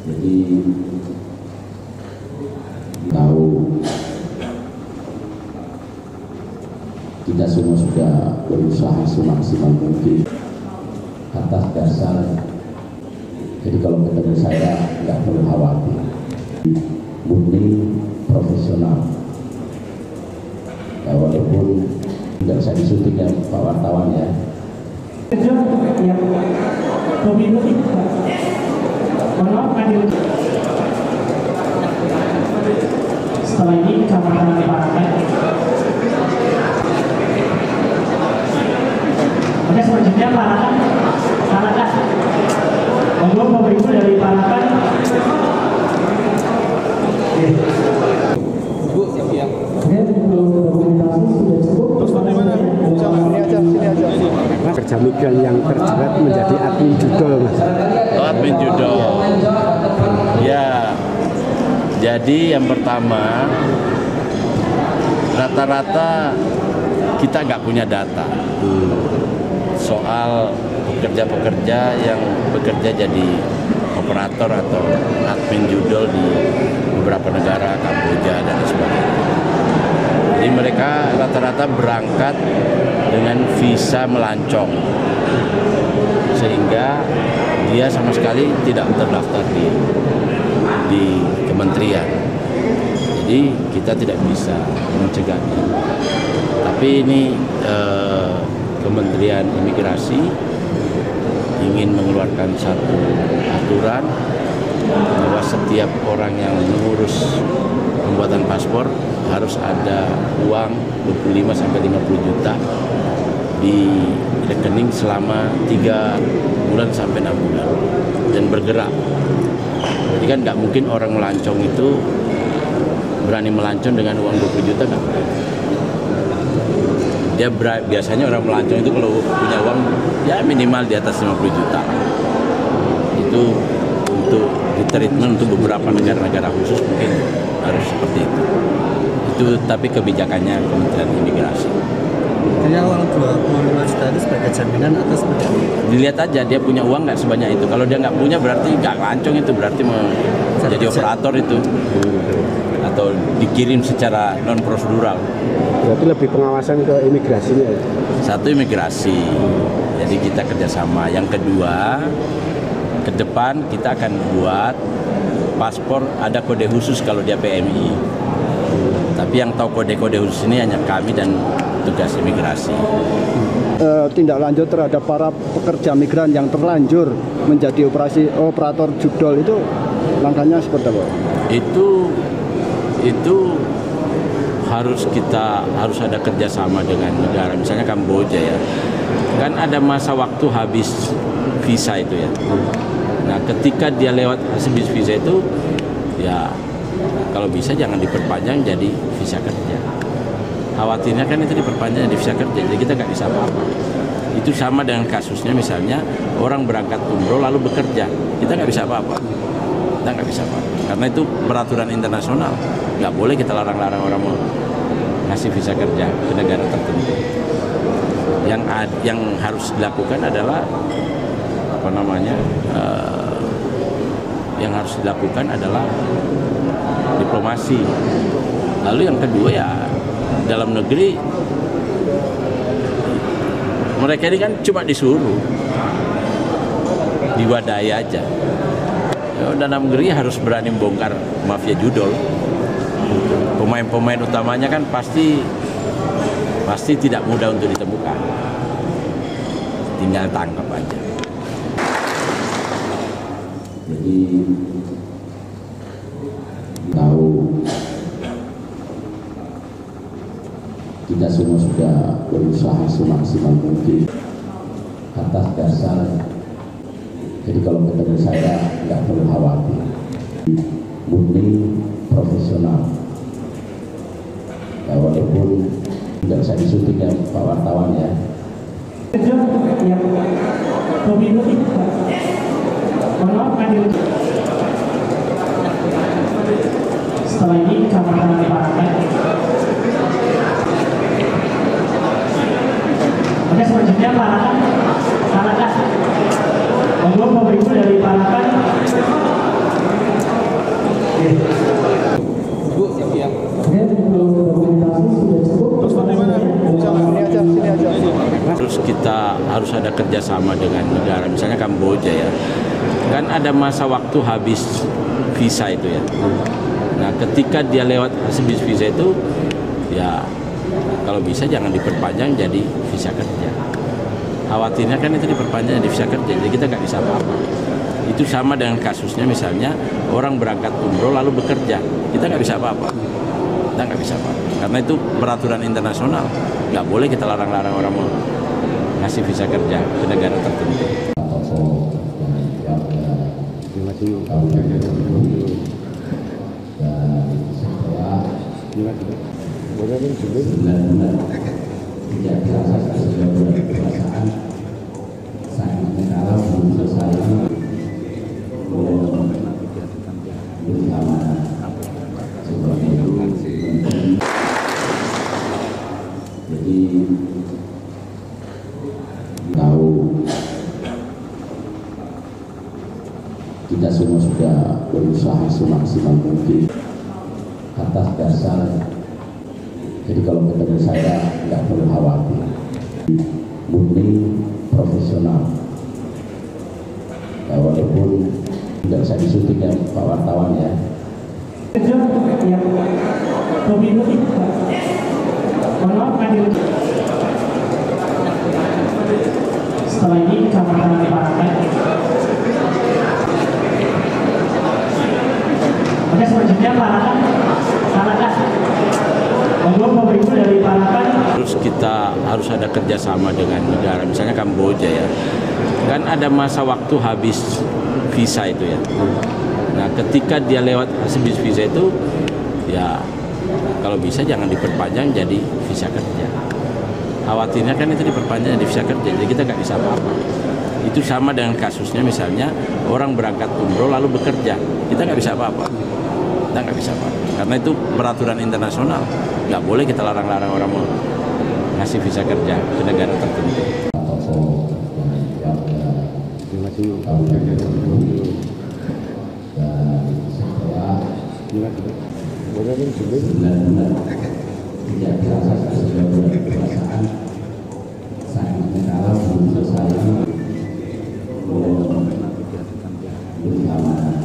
Jadi tahu kita semua sudah berusaha semaksimal mungkin atas dasar. Jadi kalau ketemu saya nggak perlu khawatir, murni profesional. Ya, walaupun tidak bisa disuntik ya Pak wartawan ya. Setelah ini camatan diparakan. Oke, selanjutnya parakan. Monggo Bapak Ibu dari parakan. Bu, siap. Oke, belum dokumentasi sudah cukup. Terus bagaimana? Sini aja. Pekerja migran yang terjerat menjadi admin judol, Mas. Oh, admin judol. Ya, jadi yang pertama, rata-rata kita nggak punya data soal pekerja-pekerja yang bekerja jadi operator atau admin judol di beberapa negara, Kamboja dan sebagainya. Jadi mereka rata-rata berangkat dengan visa melancong, sehingga dia sama sekali tidak terdaftar di kementerian. Jadi kita tidak bisa mencegahnya. Tapi ini Kementerian Imigrasi ingin mengeluarkan satu aturan bahwa setiap orang yang mengurus pembuatan paspor harus ada uang 25-50 juta di rekening selama 3 bulan sampai 6 bulan dan bergerak. Jadi kan nggak mungkin orang melancong itu berani melancong dengan uang 20 juta, nggak mungkin. Biasanya orang melancong itu kalau punya uang ya minimal di atas 50 juta. Itu untuk ditreatment untuk beberapa negara-negara khusus mungkin harus seperti itu. Itu tapi kebijakannya Kementerian Imigrasi. Dia uang 25 juta itu sebagai jaminan atau seperti apa? Dilihat aja dia punya uang nggak sebanyak itu. Kalau dia nggak punya berarti nggak lancong, itu berarti menjadi operator itu. Atau dikirim secara non prosedural. Berarti lebih pengawasan ke imigrasinya ya? Satu, imigrasi, jadi kita kerjasama. Yang kedua, ke depan kita akan buat paspor ada kode khusus kalau dia PMI. Tapi yang tahu kode-kode khusus ini hanya kami dan tugas imigrasi. Tindak lanjut terhadap para pekerja migran yang terlanjur menjadi operator judol itu langkahnya seperti apa? Itu harus ada kerjasama dengan negara, misalnya Kamboja ya, kan ada masa waktu habis visa itu ya. Nah ketika dia lewat habis visa itu ya kalau bisa jangan diperpanjang jadi visa kerja. Khawatirnya kan itu diperpanjang jadi visa kerja, jadi kita nggak bisa apa-apa. Itu sama dengan kasusnya misalnya orang berangkat umroh lalu bekerja, kita nggak bisa apa-apa. Kita nggak bisa apa-apa karena itu peraturan internasional, nggak boleh kita larang-larang orang mau ngasih visa kerja ke negara tertentu. Yang harus dilakukan adalah yang harus dilakukan adalah diplomasi. Lalu yang kedua ya dalam negeri, mereka ini kan cuma disuruh diwadai aja. Dalam negeri harus berani membongkar mafia judol. Pemain-pemain utamanya kan pasti tidak mudah untuk ditemukan. Tinggal tangkap aja. Jadi tahu kita semua sudah berusaha semaksimal mungkin atas dasar. Jadi kalau ketemu saya nggak perlu khawatir, murni profesional. Ya, walaupun tidak bisa disuntik ya Pak wartawan ya. Setelah ini camatan diparakan. Oke, selanjutnya parakan. Monggo Bapak Ibu dari parakan. kerjasama dengan negara, misalnya Kamboja ya, kan ada masa waktu habis visa itu ya. Nah ketika dia lewat habis visa itu, ya kalau bisa jangan diperpanjang jadi visa kerja. Khawatirnya kan itu diperpanjang jadi visa kerja, jadi kita nggak bisa apa-apa. Itu sama dengan kasusnya misalnya orang berangkat umroh lalu bekerja, kita nggak bisa apa-apa. Kita nggak bisa apa-apa, karena itu peraturan internasional. Nggak boleh kita larang-larang orang mau ngasih visa kerja ke negara tertentu. Jadi tahu kita semua sudah berusaha semaksimal mungkin atas dasar. Jadi kalau ketemu saya nggak perlu khawatir, murni profesional. Ya, walaupun tidak usah disuntik ya Pak wartawan ya. Yang pemilu itu setelah ini kamar parakan. Oke, selanjutnya parakan. Pemerintah dari parakan. Terus kita harus ada kerjasama dengan negara, misalnya Kamboja ya, kan ada masa waktu habis visa itu ya. Nah ketika dia lewat habis visa itu, ya kalau bisa jangan diperpanjang jadi visa kerja. Khawatirnya kan itu diperpanjang jadi visa kerja, jadi kita nggak bisa apa-apa. Itu sama dengan kasusnya misalnya orang berangkat umroh lalu bekerja, kita nggak bisa apa-apa. Kita nggak bisa apa-apa, karena itu peraturan internasional. Nggak boleh kita larang-larang orang mau ngasih visa kerja ke negara tertentu. Benar-benar tidak terasa sudah berperasaan sakitnya kalau belum selesai bersama